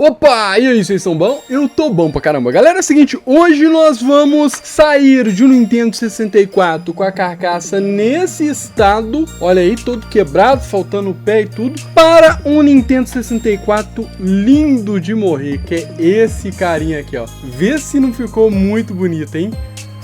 Opa, e aí, vocês estão bom? Eu tô bom pra caramba. Galera, é o seguinte, hoje nós vamos sair de um Nintendo 64 com a carcaça nesse estado, olha aí, todo quebrado, faltando o pé e tudo, para um Nintendo 64 lindo de morrer, que é esse carinha aqui, ó. Vê se não ficou muito bonito, hein?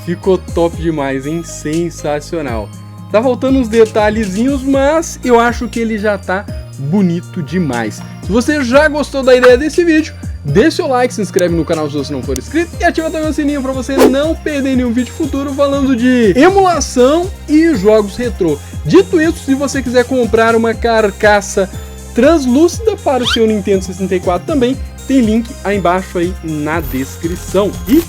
Ficou top demais, hein? Sensacional. Tá faltando uns detalhezinhos, mas eu acho que ele já tá bonito demais. Se você já gostou da ideia desse vídeo, deixa o like, se inscreve no canal se você não for inscrito e ativa também o sininho para você não perder nenhum vídeo futuro falando de emulação e jogos retrô. Dito isso, se você quiser comprar uma carcaça translúcida para o seu Nintendo 64 também, tem link aí embaixo aí na descrição. E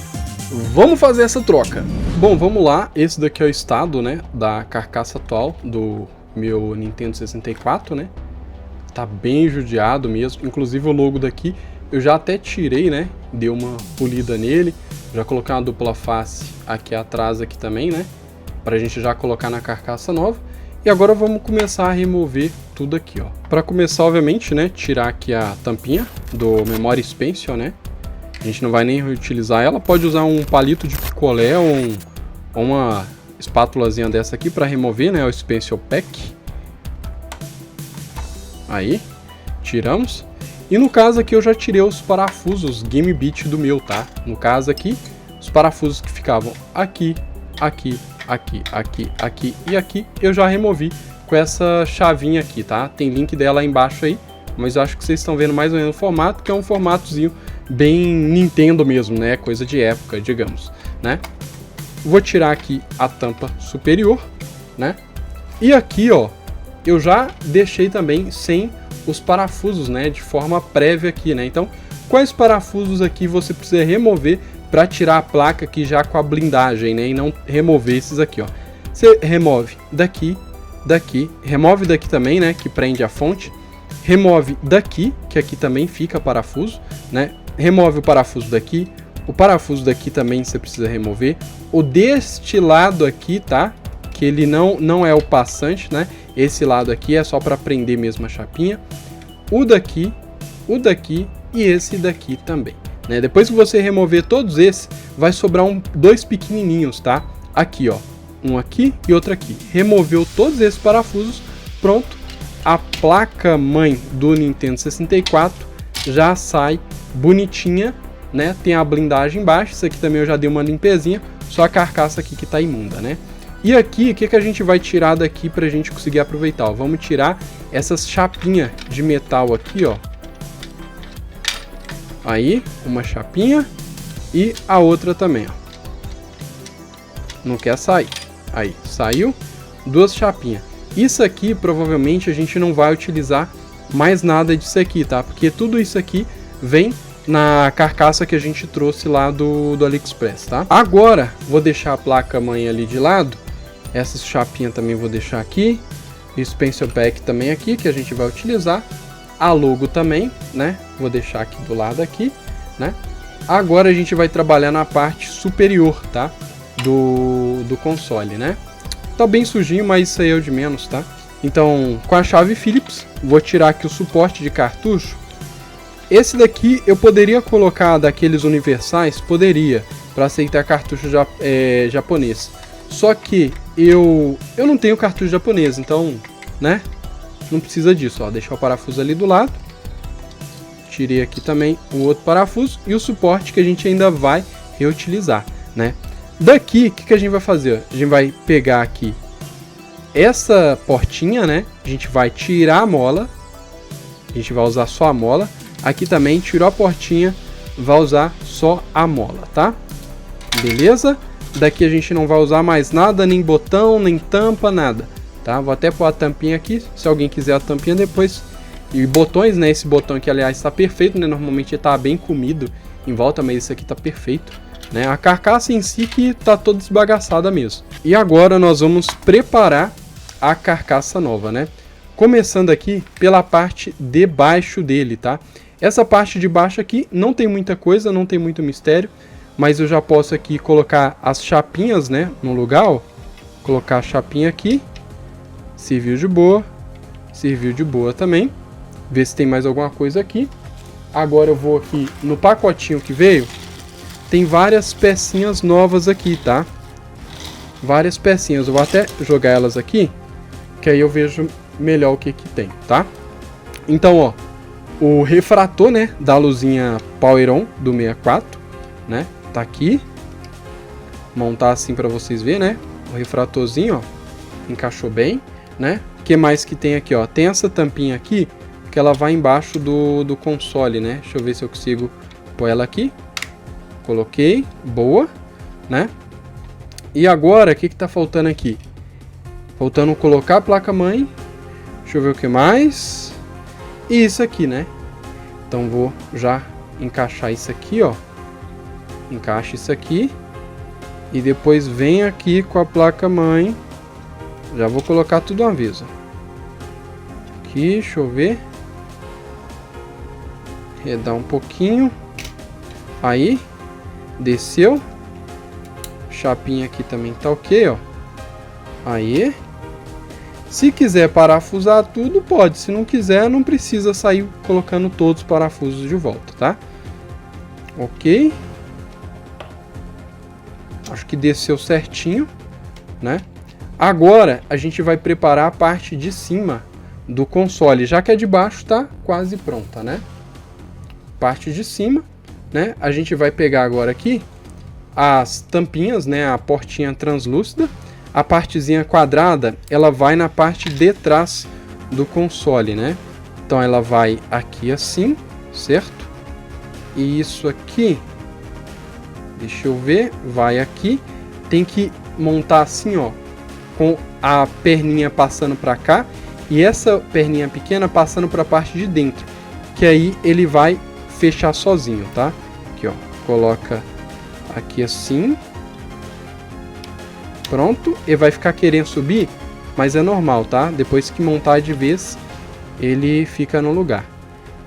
vamos fazer essa troca. Bom, vamos lá, esse daqui é o estado, né, da carcaça atual do meu Nintendo 64, né? Tá bem judiado mesmo, inclusive o logo daqui eu já até tirei, né? Dei uma polida nele, já coloquei uma dupla face aqui atrás aqui também, né? Pra gente já colocar na carcaça nova. E agora vamos começar a remover tudo aqui, ó. Pra começar, obviamente, né? Tirar aqui a tampinha do Memory Expansion, né? A gente não vai nem reutilizar ela, pode usar um palito de picolé ou uma espátulazinha dessa aqui pra remover, né? O Expansion Pack. Aí, tiramos. E no caso aqui eu já tirei os parafusos Game Beat do meu, tá? No caso aqui, os parafusos que ficavam aqui, aqui, aqui, aqui, aqui e aqui, eu já removi com essa chavinha aqui, tá? Tem link dela aí embaixo aí, mas eu acho que vocês estão vendo mais ou menos o formato, que é um formatozinho bem Nintendo mesmo, né? Coisa de época, digamos, né? Vou tirar aqui a tampa superior, né? E aqui, ó, eu já deixei também sem os parafusos, né, de forma prévia aqui, né? Então, quais parafusos aqui você precisa remover para tirar a placa aqui já com a blindagem, né, e não remover esses aqui, ó. Você remove daqui, daqui, remove daqui também, né, que prende a fonte. Remove daqui, que aqui também fica parafuso, né? Remove o parafuso daqui. O parafuso daqui também você precisa remover. O deste lado aqui, tá? Que ele não é o passante, né? Esse lado aqui é só para prender mesmo a chapinha. O daqui e esse daqui também, né? Depois que você remover todos esses, vai sobrar dois pequenininhos, tá? Aqui, ó, um aqui e outro aqui. Removeu todos esses parafusos, pronto. A placa mãe do Nintendo 64 já sai bonitinha, né? Tem a blindagem embaixo. Isso aqui também eu já dei uma limpezinha. Só a carcaça aqui que tá imunda, né? E aqui, o que a gente vai tirar daqui pra gente conseguir aproveitar? Ó, vamos tirar essas chapinhas de metal aqui, ó. Aí, uma chapinha e a outra também, ó. Não quer sair. Aí, saiu. Duas chapinhas. Isso aqui, provavelmente, a gente não vai utilizar mais nada disso aqui, tá? Porque tudo isso aqui vem na carcaça que a gente trouxe lá do AliExpress, tá? Agora, vou deixar a placa-mãe ali de lado. Essas chapinhas também vou deixar aqui. O Expansion Pack também aqui, que a gente vai utilizar. A logo também, né? Vou deixar aqui do lado aqui, né? Agora a gente vai trabalhar na parte superior, tá? Do console, né? Tá bem sujinho, mas isso aí é o de menos, tá? Então, com a chave Phillips, vou tirar aqui o suporte de cartucho. Esse daqui eu poderia colocar daqueles universais, poderia, para aceitar cartucho japonês. Só que eu não tenho cartucho japonês, então, né? Não precisa disso, ó. Deixar o parafuso ali do lado. Tirei aqui também o outro parafuso e o suporte que a gente ainda vai reutilizar, né? Daqui, o que a gente vai fazer? A gente vai pegar aqui essa portinha, né? A gente vai tirar a mola. A gente vai usar só a mola. Aqui também tirou a portinha, vai usar só a mola, tá? Beleza? Daqui a gente não vai usar mais nada, nem botão, nem tampa, nada, tá? Vou até pôr a tampinha aqui, se alguém quiser a tampinha depois. E botões, né? Esse botão aqui, aliás, está perfeito, né? Normalmente ele tá bem comido em volta, mas esse aqui tá perfeito, né? A carcaça em si que tá toda esbagaçada mesmo. E agora nós vamos preparar a carcaça nova, né? Começando aqui pela parte de baixo dele, tá? Essa parte de baixo aqui não tem muita coisa, não tem muito mistério. Mas eu já posso aqui colocar as chapinhas, né, no lugar, ó. Colocar a chapinha aqui. Serviu de boa. Serviu de boa também. Ver se tem mais alguma coisa aqui. agora eu vou aqui no pacotinho que veio. Tem várias pecinhas novas aqui, tá? Várias pecinhas. Eu vou até jogar elas aqui, que aí eu vejo melhor o que que tem, tá? Então, ó, o refrator, né, da luzinha Power On do 64, né? Tá aqui. Montar assim para vocês verem, né? O refratorzinho, ó, encaixou bem, né? O que mais que tem aqui, ó? Tem essa tampinha aqui, que ela vai embaixo do console, né? Deixa eu ver se eu consigo pôr ela aqui. Coloquei, boa, né? E agora, o que que tá faltando aqui? Faltando colocar a placa-mãe. Deixa eu ver o que mais. E isso aqui, né? Então vou já encaixar isso aqui, ó. Encaixa isso aqui. E depois vem aqui com a placa-mãe. Já vou colocar tudo uma vez, ó. Aqui, deixa eu ver. Redar um pouquinho. Aí. Desceu. Chapinha aqui também tá ok, ó. Aí. Se quiser parafusar tudo, pode. Se não quiser, não precisa sair colocando todos os parafusos de volta, tá? Ok. Acho que desceu certinho, né? Agora, a gente vai preparar a parte de cima do console. Já que a de baixo tá quase pronta, né? Parte de cima, né? A gente vai pegar agora aqui as tampinhas, né? A portinha translúcida. A partezinha quadrada, ela vai na parte de trás do console, né? Então ela vai aqui assim, certo? E isso aqui, deixa eu ver, vai aqui. Tem que montar assim, ó, com a perninha passando para cá e essa perninha pequena passando para a parte de dentro, que aí ele vai fechar sozinho, tá? Aqui, ó, coloca aqui assim. Pronto, ele vai ficar querendo subir, mas é normal, tá? Depois que montar de vez, ele fica no lugar.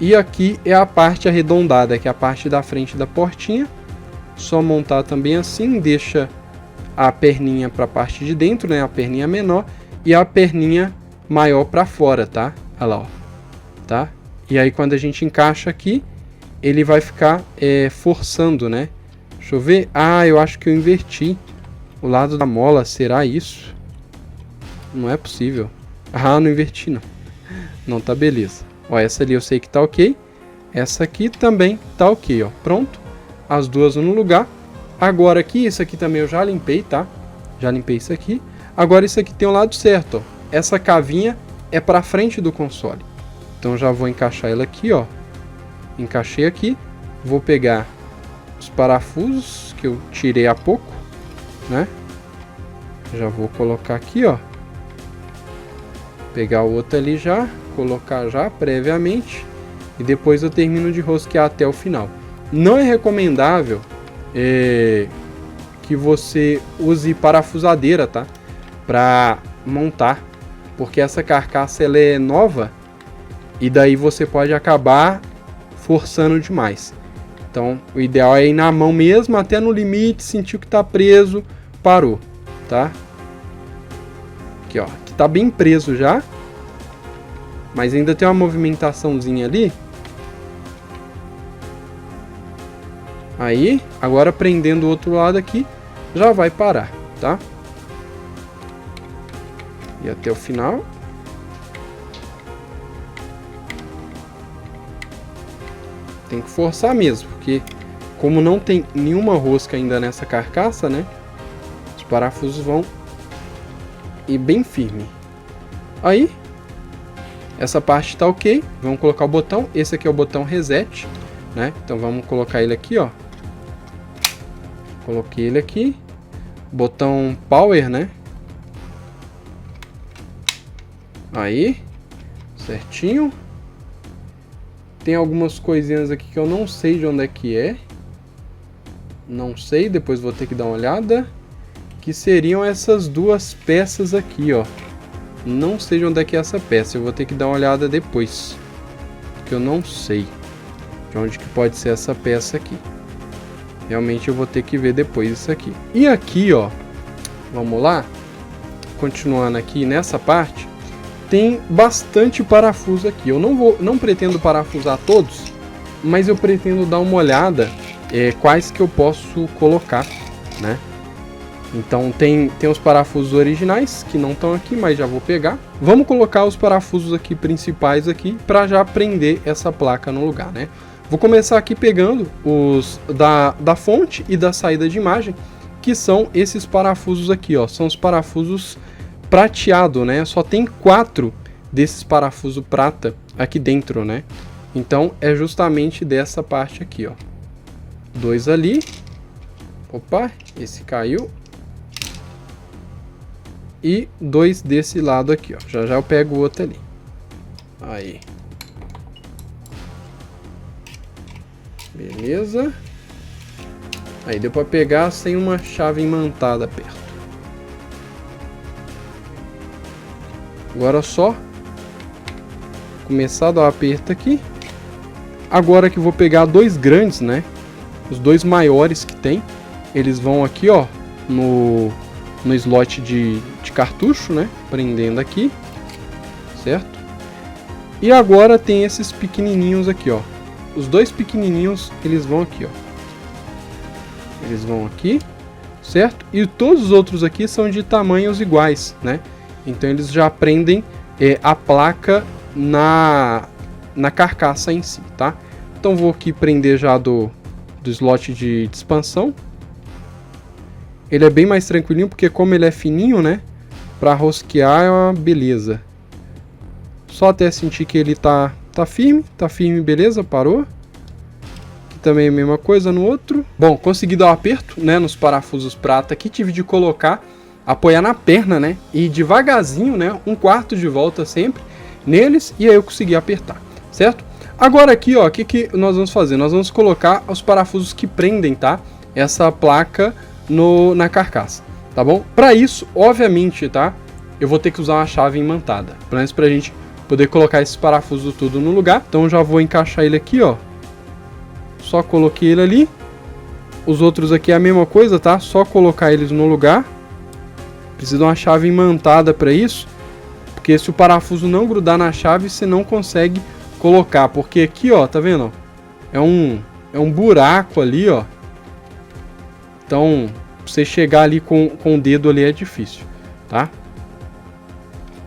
E aqui é a parte arredondada, que é a parte da frente da portinha. Só montar também assim, deixa a perninha para a parte de dentro, né? A perninha menor e a perninha maior para fora, tá? Olha lá, ó. Tá? E aí quando a gente encaixa aqui, ele vai ficar forçando, né? Deixa eu ver. Ah, eu acho que eu inverti o lado da mola, será isso? Não é possível. Ah, não inverti não. Não, tá beleza. Ó, essa ali eu sei que tá ok. Essa aqui também tá ok, ó. Pronto. As duas no lugar. Agora aqui, isso aqui também eu já limpei, tá? Já limpei isso aqui. Agora isso aqui tem o lado certo, ó. Essa cavinha é pra frente do console. Então já vou encaixar ela aqui, ó. Encaixei aqui. Vou pegar os parafusos que eu tirei há pouco, né? Já vou colocar aqui, ó. Pegar o outro ali já, colocar já previamente e depois eu termino de rosquear até o final. Não é recomendável que você use parafusadeira, tá? Para montar, porque essa carcaça ela é nova e daí você pode acabar forçando demais. Então, o ideal é ir na mão mesmo, até no limite, sentiu que tá preso, parou, tá? Aqui, ó, que tá bem preso já, mas ainda tem uma movimentaçãozinha ali. Aí, agora prendendo o outro lado aqui, já vai parar, tá? E até o final. Tem que forçar mesmo, porque como não tem nenhuma rosca ainda nessa carcaça, né? Os parafusos vão ir bem firme. Aí, essa parte tá ok. Vamos colocar o botão. Esse aqui é o botão reset, né? Então vamos colocar ele aqui, ó. Coloquei ele aqui. Botão power, né? Aí, certinho. Tem algumas coisinhas aqui que eu não sei de onde é que é. Não sei, depois vou ter que dar uma olhada. Que seriam essas duas peças aqui, ó. Não sei de onde é que é essa peça. Eu vou ter que dar uma olhada depois. Porque eu não sei de onde que pode ser essa peça aqui. Realmente eu vou ter que ver depois isso aqui. E aqui, ó. Vamos lá. Continuando aqui nessa parte. Tem bastante parafuso aqui. Eu não pretendo parafusar todos, mas eu pretendo dar uma olhada quais que eu posso colocar, né? Então tem os parafusos originais que não estão aqui, mas já vou pegar. Vamos colocar os parafusos aqui principais aqui para já prender essa placa no lugar, né? Vou começar aqui pegando os da fonte e da saída de imagem, que são esses parafusos aqui, ó. São os parafusos prateado, né? Só tem 4 desses parafusos prata aqui dentro, né? Então é justamente dessa parte aqui, ó. 2 ali. Opa, esse caiu. E 2 desse lado aqui, ó. Já já eu pego o outro ali. Aí. Beleza. Aí deu pra pegar sem uma chave imantada perto. Agora só começar a dar um aperto aqui. Agora que eu vou pegar 2 grandes, né? Os 2 maiores que tem. Eles vão aqui, ó. No slot de cartucho, né? Prendendo aqui. Certo? E agora tem esses pequenininhos aqui, ó. Os 2 pequenininhos, eles vão aqui, ó. Eles vão aqui, certo? E todos os outros aqui são de tamanhos iguais, né? Então eles já prendem a placa na carcaça em si, tá? Então vou aqui prender já do slot de expansão. Ele é bem mais tranquilinho, porque como ele é fininho, né? Pra rosquear é uma beleza. Só até sentir que ele tá firme, beleza, parou. Aqui também é a mesma coisa no outro. Bom, consegui dar um aperto, né, nos parafusos prata aqui, tive de colocar, apoiar na perna, né, e devagarzinho, né, 1/4 de volta sempre neles, e aí eu consegui apertar, certo? Agora aqui, ó, o que nós vamos fazer? Nós vamos colocar os parafusos que prendem, tá, essa placa na carcaça, tá bom? Para isso, obviamente, tá, eu vou ter que usar uma chave imantada, pra gente poder colocar esses parafusos tudo no lugar. Então já vou encaixar ele aqui, ó. Só coloquei ele ali. Os outros aqui é a mesma coisa, tá? Só colocar eles no lugar. Precisa de uma chave imantada para isso, porque se o parafuso não grudar na chave, você não consegue colocar, porque aqui, ó, tá vendo? É um buraco ali, ó. Então, você chegar ali com o dedo ali é difícil, tá?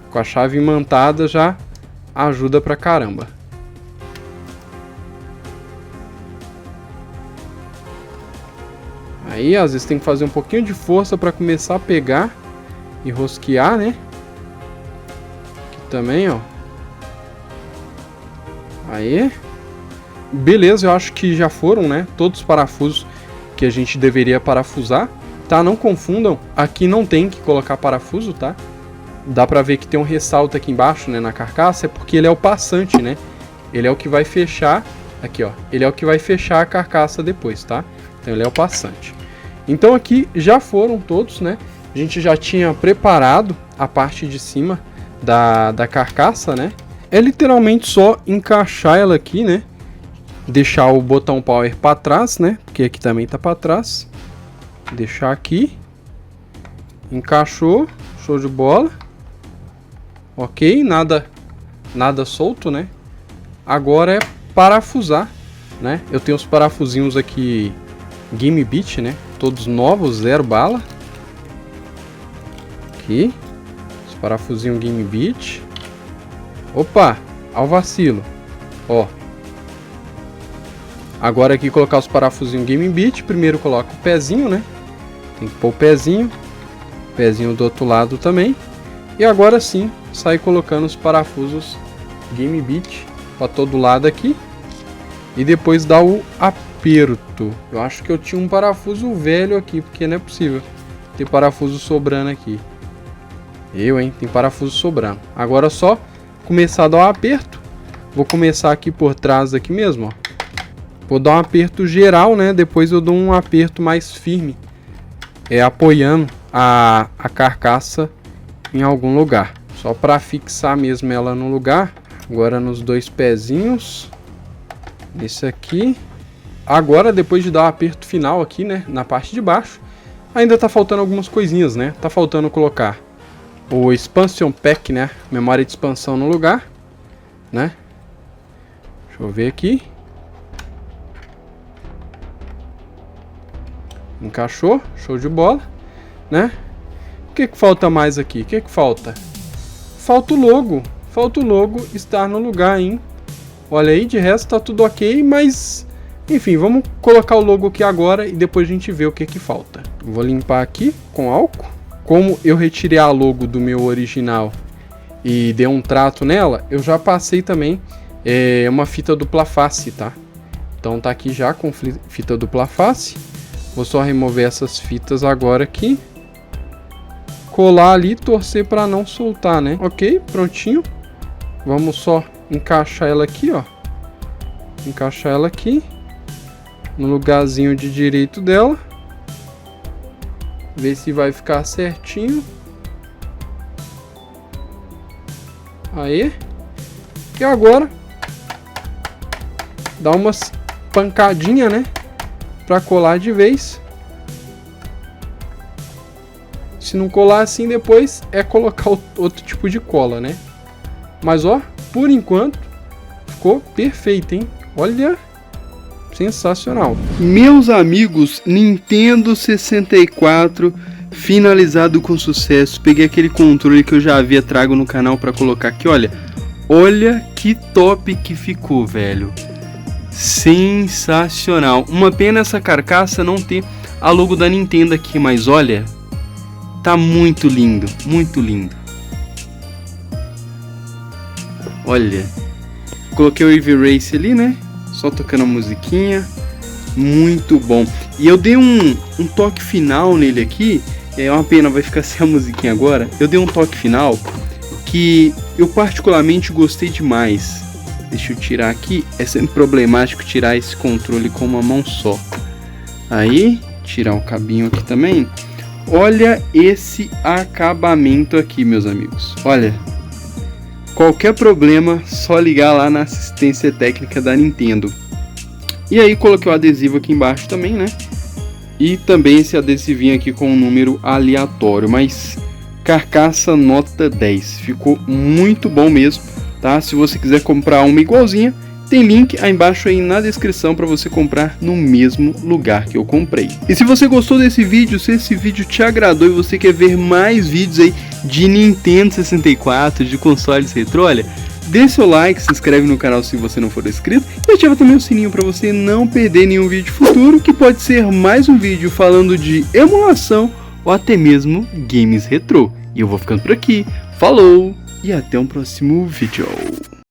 Com a chave imantada já ajuda pra caramba. Aí, às vezes tem que fazer um pouquinho de força para começar a pegar e rosquear, né? Aqui também, ó. Aí. Beleza, eu acho que já foram, né? Todos os parafusos que a gente deveria parafusar, tá? Não confundam, aqui não tem que colocar parafuso, tá? Dá pra ver que tem um ressalto aqui embaixo, né, na carcaça, é porque ele é o passante, né? Ele é o que vai fechar, aqui ó, ele é o que vai fechar a carcaça depois, tá? Então ele é o passante. Então aqui já foram todos, né? A gente já tinha preparado a parte de cima da carcaça, né? É literalmente só encaixar ela aqui, né? Deixar o botão power para trás, né? Porque aqui também tá para trás. Deixar aqui. Encaixou, show de bola. Ok, nada solto, né? Agora é parafusar, né? Eu tenho os parafusinhos aqui Game Beat, né? Todos novos, 0 bala. Aqui. Os parafusinhos Game Beat. Opa, ao vacilo. Ó. Agora aqui colocar os parafusinhos Game Beat. Primeiro coloca o pezinho, né? Tem que pôr o pezinho. Pezinho do outro lado também. E agora sim, sai colocando os parafusos Game Beat para todo lado aqui. E depois dá o aperto. Eu acho que eu tinha um parafuso velho aqui, porque não é possível ter parafuso sobrando aqui. Tem parafuso sobrando. Agora é só começar a dar um aperto. Vou começar aqui por trás aqui mesmo, ó. Vou dar um aperto geral, né? Depois eu dou um aperto mais firme. Apoiando a carcaça em algum lugar. Só para fixar mesmo ela no lugar. Agora nos 2 pezinhos. Esse aqui. Agora, depois de dar o aperto final aqui, né? Na parte de baixo. Ainda tá faltando algumas coisinhas, né? Tá faltando colocar o Expansion Pack, né? Memória de expansão no lugar. Né? Deixa eu ver aqui. Encaixou, show de bola, né? O que falta mais aqui? O que falta? Falta o logo. Falta o logo estar no lugar, hein? Olha aí, de resto tá tudo ok, mas... Enfim, vamos colocar o logo aqui agora e depois a gente vê o que falta. Vou limpar aqui com álcool. Como eu retirei a logo do meu original e dei um trato nela, eu já passei também uma fita dupla face, tá? Então tá aqui já com fita dupla face. Vou só remover essas fitas agora aqui. Colar ali, torcer para não soltar, né? Ok, prontinho. Vamos só encaixar ela aqui, ó. Encaixar ela aqui no lugarzinho de direito dela. Ver se vai ficar certinho. Aí. E agora dá umas pancadinhas, né? Pra colar de vez. Se não colar assim depois é colocar outro tipo de cola, né? Mas ó, por enquanto ficou perfeito, hein? Olha, sensacional. Meus amigos, Nintendo 64 finalizado com sucesso. Peguei aquele controle que eu já havia trago no canal para colocar aqui, olha. Olha que top que ficou, velho. Sensacional. Uma pena essa carcaça não ter a logo da Nintendo aqui, mas olha, tá muito lindo, muito lindo. Olha, coloquei o Eevee Race ali, né? Só tocando a musiquinha. Muito bom. E eu dei um toque final nele aqui. É uma pena, vai ficar sem a musiquinha agora. Eu dei um toque final que eu particularmente gostei demais. Deixa eu tirar aqui. É sempre problemático tirar esse controle com uma mão só. Aí, tirar o cabinho aqui também. Olha esse acabamento aqui, meus amigos. Olha. Qualquer problema, só ligar lá na assistência técnica da Nintendo. E aí coloquei o adesivo aqui embaixo também, né? E também esse adesivinho aqui com um número aleatório. Mas carcaça nota 10. Ficou muito bom mesmo, tá? Se você quiser comprar uma igualzinha, tem link aí embaixo aí na descrição para você comprar no mesmo lugar que eu comprei. E se você gostou desse vídeo, se esse vídeo te agradou e você quer ver mais vídeos aí de Nintendo 64, de consoles retrô, olha, dê seu like, se inscreve no canal se você não for inscrito e ativa também o sininho para você não perder nenhum vídeo futuro, que pode ser mais um vídeo falando de emulação ou até mesmo games retrô. E eu vou ficando por aqui, falou e até um próximo vídeo.